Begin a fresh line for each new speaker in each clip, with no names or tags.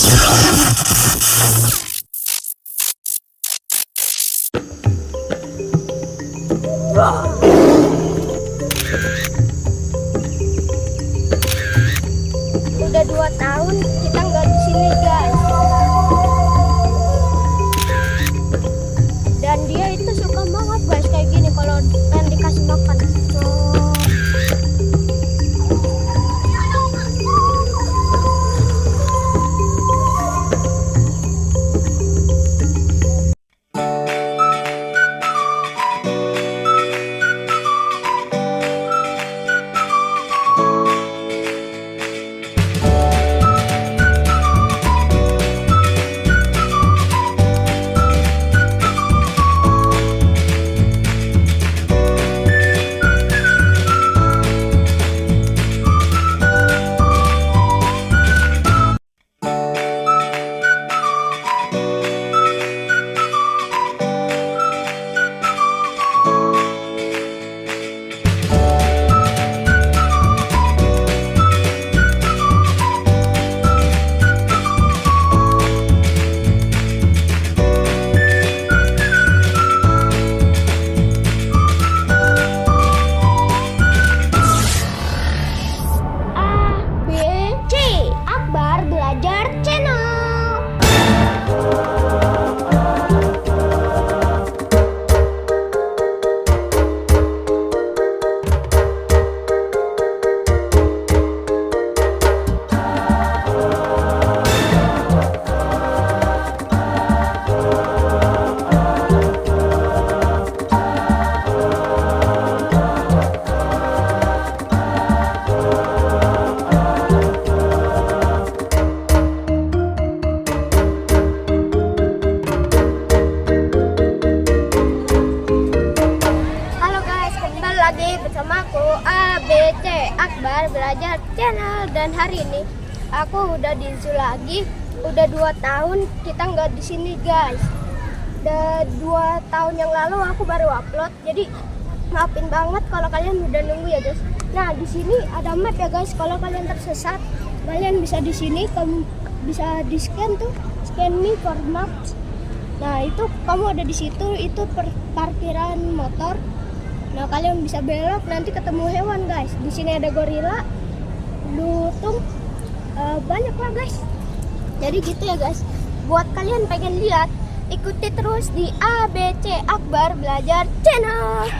Udah 2 tahun kita nggak di sini guys. Dan dia itu suka banget guys kayak gini kalau pengen dikasih makan. Bersama aku ABC Akbar Belajar Channel, dan hari ini aku udah di zoo lagi. Udah 2 tahun kita nggak di sini guys. Udah 2 tahun yang lalu aku baru upload, jadi maafin banget kalau kalian udah nunggu ya guys. Nah di sini ada map ya guys. Kalau kalian tersesat, kalian bisa di sini, kamu bisa di scan tuh, scan me for maps. Nah itu kamu ada di situ, itu parkiran motor. Nah kalian bisa belok, nanti ketemu hewan guys. Di sini ada gorila, lutung, banyak lah guys. Jadi gitu ya guys. Buat kalian pengen lihat, ikuti terus di ABC Akbar Belajar Channel.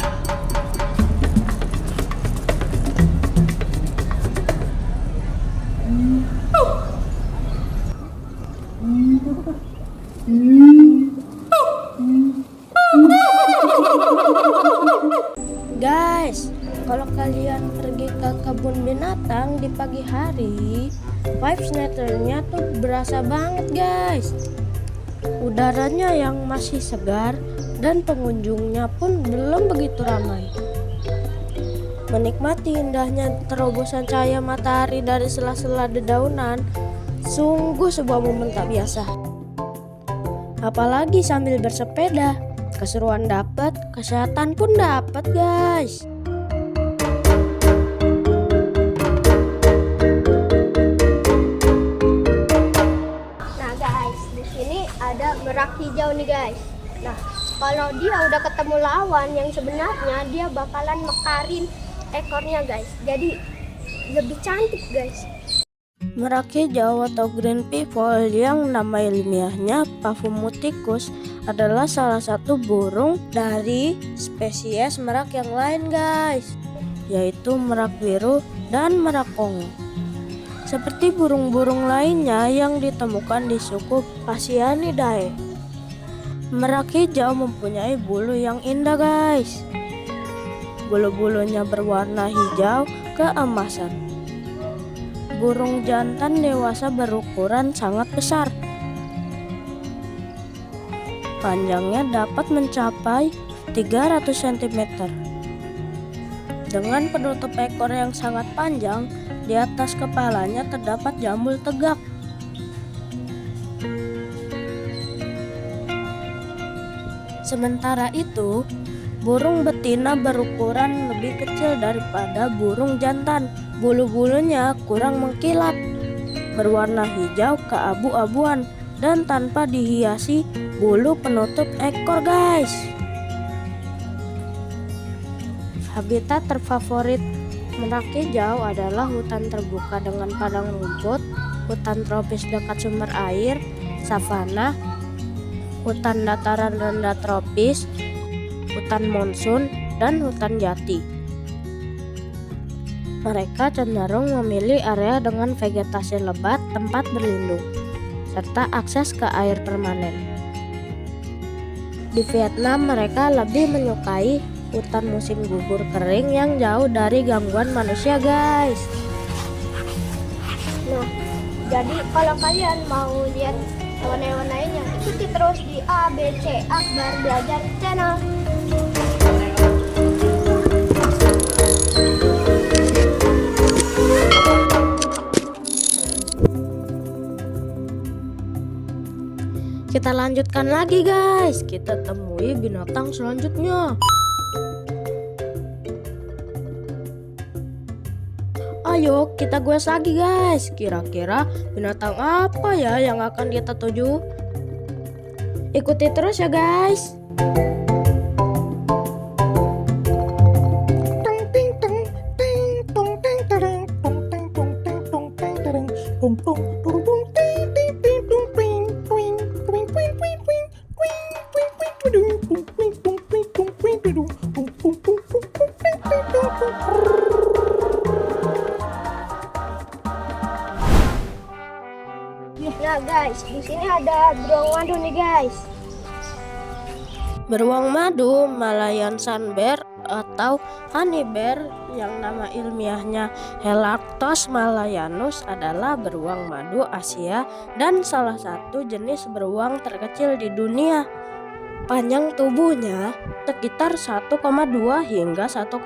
Guys, kalau kalian pergi ke kebun binatang di pagi hari, vibes naturalnya tuh berasa banget guys. Udaranya yang masih segar dan pengunjungnya pun belum begitu ramai. Menikmati indahnya terobosan cahaya matahari dari sela-sela dedaunan, sungguh sebuah momen tak biasa. Apalagi sambil bersepeda. Keseruan dapat, kesehatan pun dapat guys. Nah guys, di sini ada merak hijau nih guys. Nah kalau dia udah ketemu lawan yang sebenarnya, dia bakalan mekarin ekornya guys. Jadi lebih cantik guys. Merak hijau atau green peafowl yang nama ilmiahnya Paphomyticus adalah salah satu burung dari spesies merak yang lain guys, yaitu merak biru dan merak kongo. Seperti burung-burung lainnya yang ditemukan di suku Phasianidae, merak hijau mempunyai bulu yang indah guys. Bulu-bulunya berwarna hijau keemasan. Burung jantan dewasa berukuran sangat besar. Panjangnya dapat mencapai 300 cm. Dengan penutup ekor yang sangat panjang, di atas kepalanya terdapat jambul tegak. Sementara itu, burung betina berukuran lebih kecil daripada burung jantan. Bulu-bulunya kurang mengkilap.
berwarna hijau keabu-abuan dan tanpa dihiasi bulu penutup ekor guys. Habitat terfavorit merak hijau adalah hutan terbuka dengan padang rumput, hutan tropis dekat sumber air, savana, hutan dataran rendah tropis, hutan monsun, dan hutan jati. Mereka cenderung memilih area dengan vegetasi lebat, tempat berlindung, serta akses ke air permanen. Di Vietnam, mereka lebih menyukai hutan musim gugur kering yang jauh dari gangguan manusia guys.
Nah, jadi kalau kalian mau lihat hewan-hewan lainnya, ikuti terus di ABC Akbar Belajar Channel.
Kita lanjutkan lagi guys. Kita temui binatang selanjutnya. Ayo kita goes lagi guys. Kira-kira binatang apa ya yang akan kita tuju? Ikuti terus ya guys.
Nah guys, di sini ada beruang madu nih guys.
Beruang madu Malayan sun bear atau honey bear yang nama ilmiahnya Helarctos malayanus adalah beruang madu Asia dan salah satu jenis beruang terkecil di dunia. Panjang tubuhnya sekitar 1,2 hingga 1,5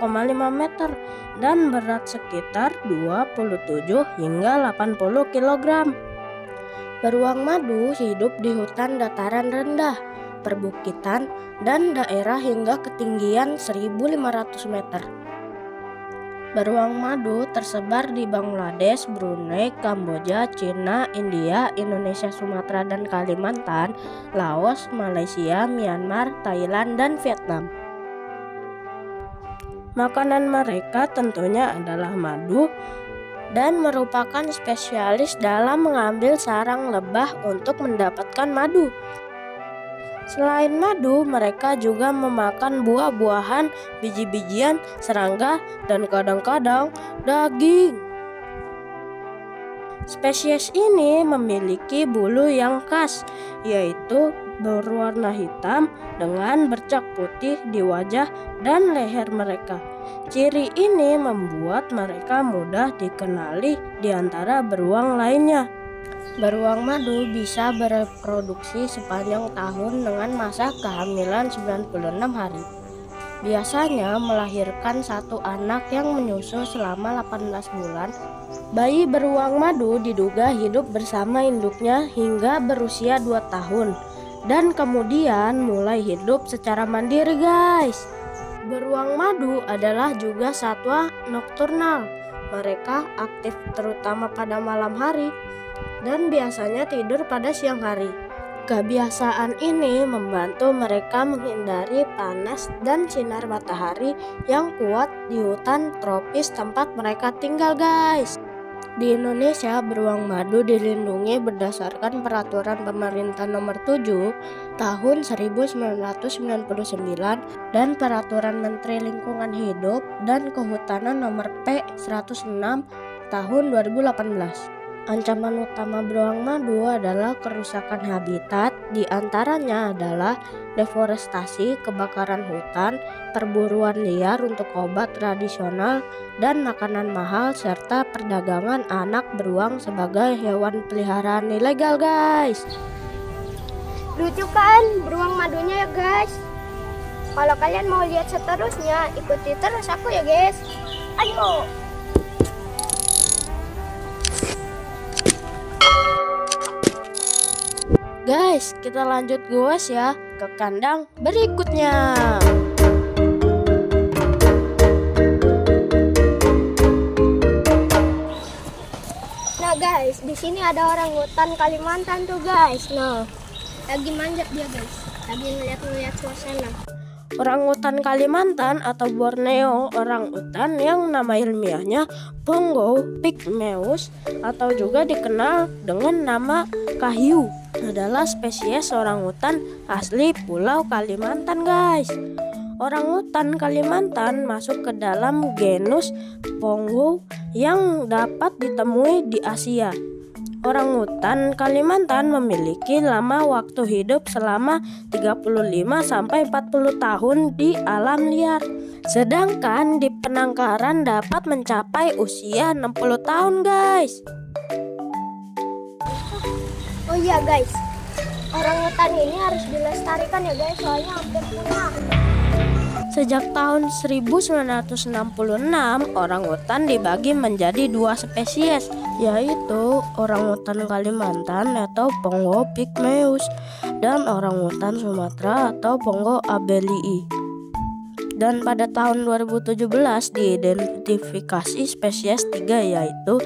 meter dan berat sekitar 27 hingga 80 kg. Beruang madu hidup di hutan dataran rendah, perbukitan, dan daerah hingga ketinggian 1.500 meter. Beruang madu tersebar di Bangladesh, Brunei, Kamboja, Cina, India, Indonesia, Sumatera dan Kalimantan, Laos, Malaysia, Myanmar, Thailand, dan Vietnam. Makanan mereka tentunya adalah madu dan merupakan spesialis dalam mengambil sarang lebah untuk mendapatkan madu. Selain madu, mereka juga memakan buah-buahan, biji-bijian, serangga, dan kadang-kadang daging. Spesies ini memiliki bulu yang khas, yaitu berwarna hitam dengan bercak putih di wajah dan leher mereka. Ciri ini membuat mereka mudah dikenali di antara beruang lainnya. Beruang madu bisa bereproduksi sepanjang tahun dengan masa kehamilan 96 hari. Biasanya melahirkan satu anak yang menyusu selama 18 bulan. Bayi beruang madu diduga hidup bersama induknya hingga berusia 2 tahun dan kemudian mulai hidup secara mandiri guys. Beruang madu adalah juga satwa nokturnal. Mereka aktif terutama pada malam hari dan biasanya tidur pada siang hari. Kebiasaan ini membantu mereka menghindari panas dan sinar matahari yang kuat di hutan tropis tempat mereka tinggal guys. Di Indonesia, beruang madu dilindungi berdasarkan Peraturan Pemerintah Nomor 7 Tahun 1999 dan Peraturan Menteri Lingkungan Hidup dan Kehutanan Nomor P106 Tahun 2018. Ancaman utama beruang madu adalah kerusakan habitat, di antaranya adalah deforestasi, kebakaran hutan, perburuan liar untuk obat tradisional, dan makanan mahal, serta perdagangan anak beruang sebagai hewan peliharaan ilegal guys.
Lucu kan beruang madunya ya guys. Kalau kalian mau lihat seterusnya, ikuti terus aku ya guys. Ayo.
Guys, kita lanjut goes ya ke kandang berikutnya.
Nah guys, di sini ada orangutan Kalimantan tuh guys. Nah, lagi manjat dia guys. Lagi ngeliat-ngeliat suasana.
Orangutan Kalimantan atau Borneo orangutan yang nama ilmiahnya Pongo pygmaeus atau juga dikenal dengan nama kahiu adalah spesies orangutan asli Pulau Kalimantan guys. Orangutan Kalimantan masuk ke dalam genus Pongo yang dapat ditemui di Asia. Orangutan Kalimantan memiliki lama waktu hidup selama 35-40 tahun di alam liar. Sedangkan di penangkaran dapat mencapai usia 60 tahun guys.
Oh iya guys, orangutan ini harus dilestarikan ya guys, soalnya hampir punah.
Sejak tahun 1966, orangutan dibagi menjadi 2 spesies, yaitu orangutan Kalimantan atau Pongo pygmaeus dan orangutan Sumatera atau Pongo abelii. Dan pada tahun 2017 diidentifikasi spesies 3 yaitu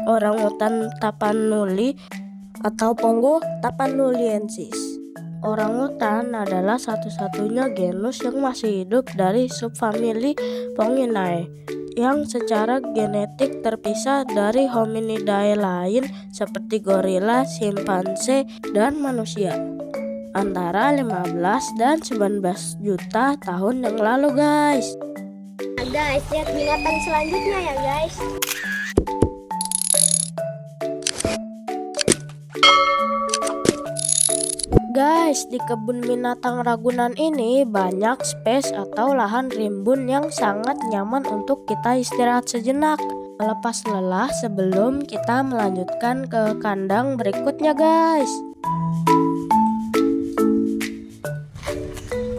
orangutan tapanuli atau Pongo tapanuliensis. Orangutan adalah satu-satunya genus yang masih hidup dari subfamili Ponginae yang secara genetik terpisah dari hominidae lain seperti gorila, simpanse, dan manusia antara 15 dan 19 juta tahun yang lalu guys.
Nah guys, lihat binatang selanjutnya ya guys.
Guys, di kebun binatang Ragunan ini banyak space atau lahan rimbun yang sangat nyaman untuk kita istirahat sejenak, melepas lelah sebelum kita melanjutkan ke kandang berikutnya guys.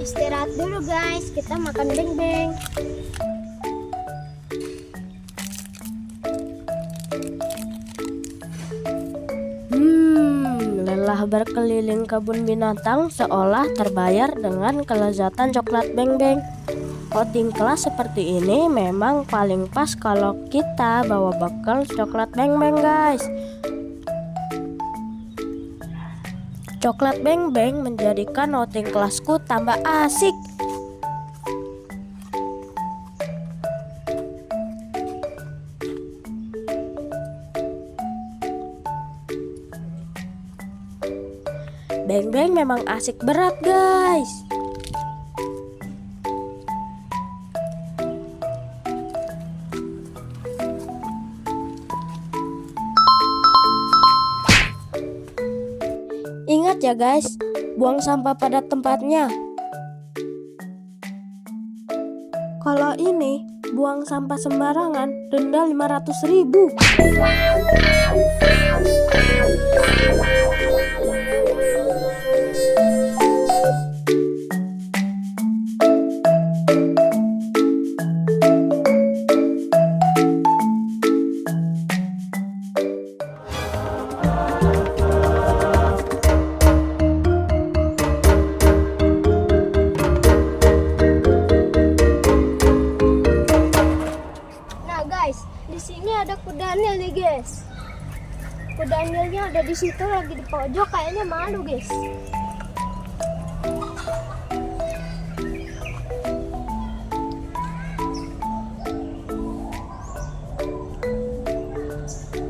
Istirahat dulu guys, kita makan beng-beng.
Lelah berkeliling kebun binatang seolah terbayar dengan kelezatan coklat beng-beng. Outing kelas seperti ini memang paling pas kalau kita bawa bekal coklat beng-beng guys. Coklat beng-beng menjadikan outing kelasku tambah asik. Beng-beng memang asik berat guys. Ingat ya guys, buang sampah pada tempatnya. Kalau ini buang sampah sembarangan, denda 500.000.
Di sini ada kuda nil nih guys. Kuda nilnya ada di situ lagi di pojok, kayaknya malu guys.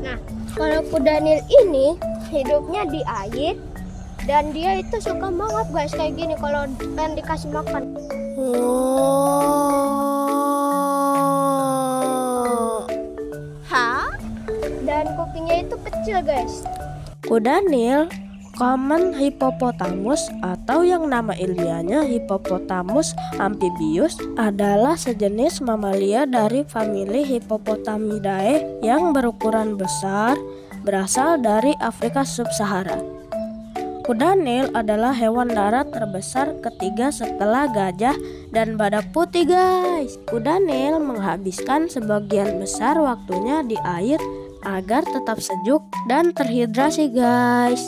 Nah, kalau kuda nil ini hidupnya di air dan dia itu suka banget guys kayak gini kalau pengen dikasih makan. Dan kupingnya itu kecil guys.
Kuda nil, common hippopotamus atau yang nama ilmiahnya Hippopotamus amphibius adalah sejenis mamalia dari famili Hippopotamidae yang berukuran besar, berasal dari Afrika Sub-Sahara. Kuda nil adalah hewan darat terbesar ketiga setelah gajah dan badak putih guys. Kuda nil menghabiskan sebagian besar waktunya di air agar tetap sejuk dan terhidrasi guys.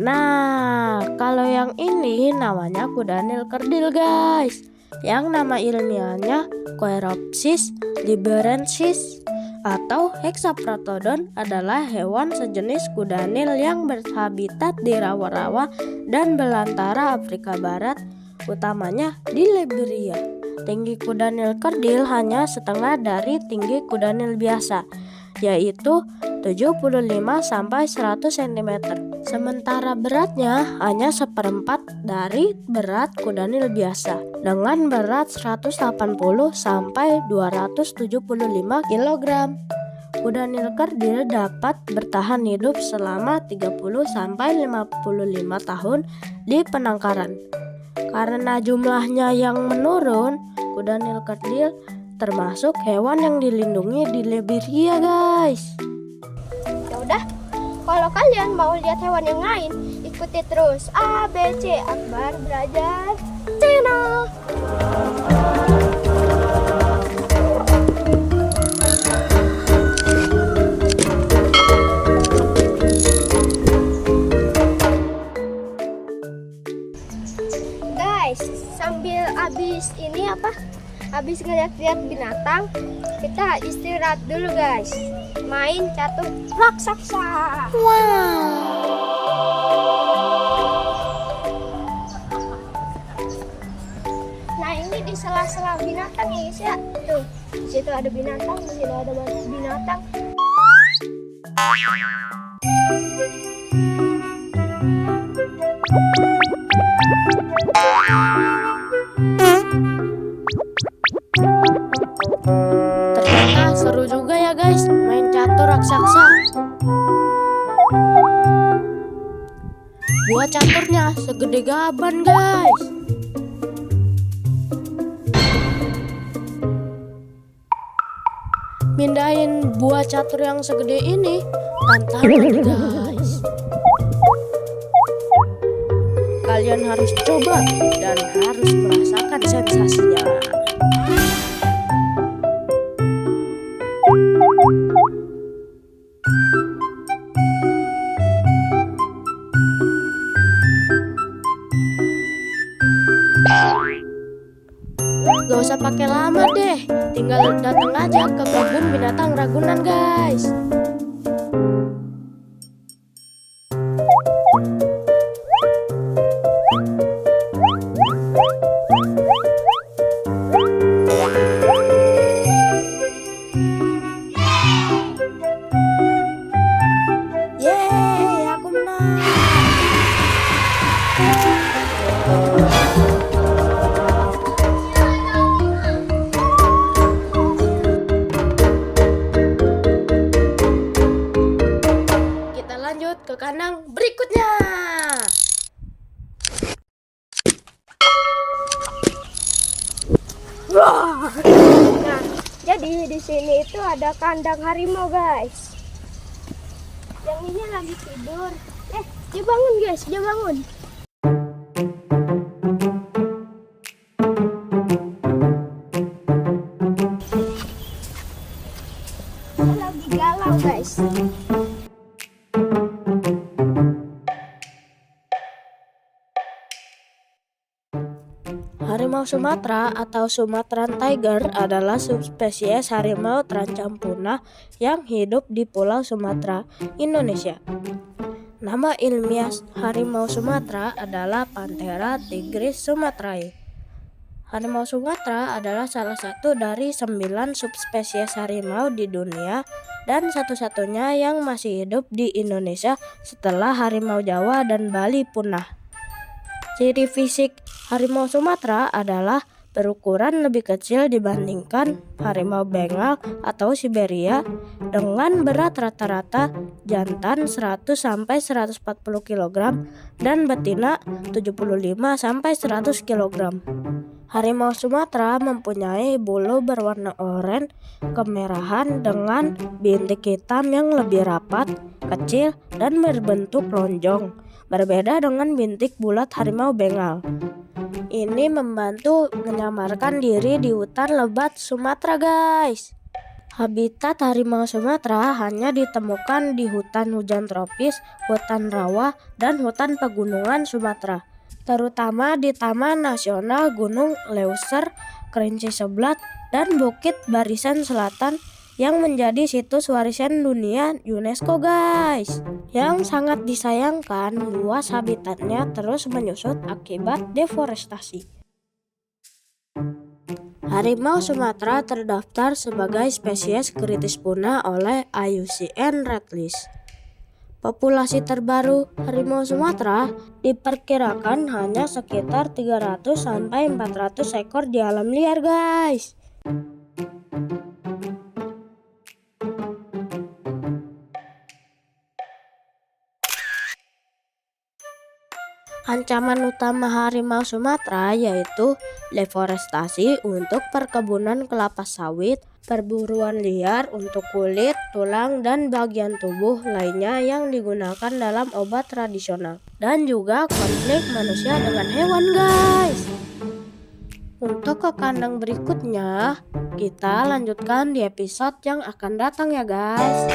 Nah, kalau yang ini namanya kuda nil kerdil guys, yang nama ilmiahnya Coeropsis liberensis atau Hexapratodon adalah hewan sejenis kudanil yang berhabitat di rawa-rawa dan belantara Afrika Barat, utamanya di Liberia. Tinggi kudanil kerdil hanya setengah dari tinggi kudanil biasa, yaitu 75-100 cm. Sementara beratnya hanya seperempat dari berat kudanil biasa, dengan berat 180-275 kg. Kudanil kerdil dapat bertahan hidup selama 30-55 tahun di penangkaran. Karena jumlahnya yang menurun, kudanil kerdil termasuk hewan yang dilindungi di Liberia, guys.
Ya udah, kalau kalian mau lihat hewan yang lain, ikuti terus ABC Akbar Belajar Channel. Guys, sambil habis ngeliat-liat binatang, kita istirahat dulu guys. Main catur raksasa. Nah, ini di sela-sela binatang ya guys ya. Tuh, di situ ada binatang, di sini ada binatang.
Ternyata seru juga ya guys main catur raksasa. Buah caturnya segede gaban guys. Mindahin buah catur yang segede ini tantangan guys. Kalian harus coba dan harus merasakan sensasinya. Gak usah pakai lama deh, tinggal datang aja ke kebun binatang Ragunan guys. Yeay, aku menang. Kita lanjut ke kandang berikutnya.
Nah, jadi di sini itu ada kandang harimau guys. Yang ini lagi tidur. Dia bangun guys, dia bangun. Dia lagi galau guys.
Harimau Sumatera atau Sumatran Tiger adalah subspesies harimau terancam punah yang hidup di Pulau Sumatera, Indonesia. Nama ilmiah harimau Sumatera adalah Panthera tigris sumatrae. Harimau Sumatera adalah salah satu dari 9 subspesies harimau di dunia dan satu-satunya yang masih hidup di Indonesia setelah harimau Jawa dan Bali punah. Ciri fisik harimau Sumatera adalah berukuran lebih kecil dibandingkan harimau Bengal atau Siberia dengan berat rata-rata jantan 100-140 kg dan betina 75-100 kg. Harimau Sumatera mempunyai bulu berwarna oranye kemerahan dengan bintik hitam yang lebih rapat, kecil, dan berbentuk lonjong. Berbeda dengan bintik bulat harimau Bengal. Ini membantu menyamarkan diri di hutan lebat Sumatera, guys. Habitat harimau Sumatera hanya ditemukan di hutan hujan tropis, hutan rawa, dan hutan pegunungan Sumatera, terutama di Taman Nasional Gunung Leuser, Kerinci Seblat, dan Bukit Barisan Selatan yang menjadi situs warisan dunia UNESCO guys. Yang sangat disayangkan, luas habitatnya terus menyusut akibat deforestasi. Harimau Sumatera terdaftar sebagai spesies kritis punah oleh IUCN Red List. Populasi terbaru harimau Sumatera diperkirakan hanya sekitar 300-400 ekor di alam liar guys. Ancaman utama harimau Sumatera yaitu deforestasi untuk perkebunan kelapa sawit, perburuan liar untuk kulit, tulang, dan bagian tubuh lainnya yang digunakan dalam obat tradisional, dan juga konflik manusia dengan hewan guys. Untuk ke kandang berikutnya, kita lanjutkan di episode yang akan datang ya guys.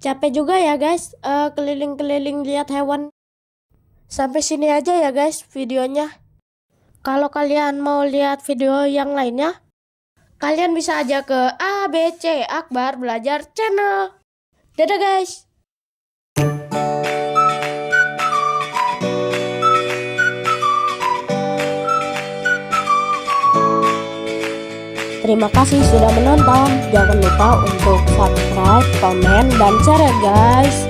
Capek juga ya guys keliling-keliling lihat hewan. Sampai sini aja ya guys videonya. Kalau kalian mau lihat video yang lainnya, kalian bisa aja ke ABC Akbar Belajar Channel. Dadah guys. Terima kasih sudah menonton. Jangan lupa untuk subscribe, komen, dan share ya guys.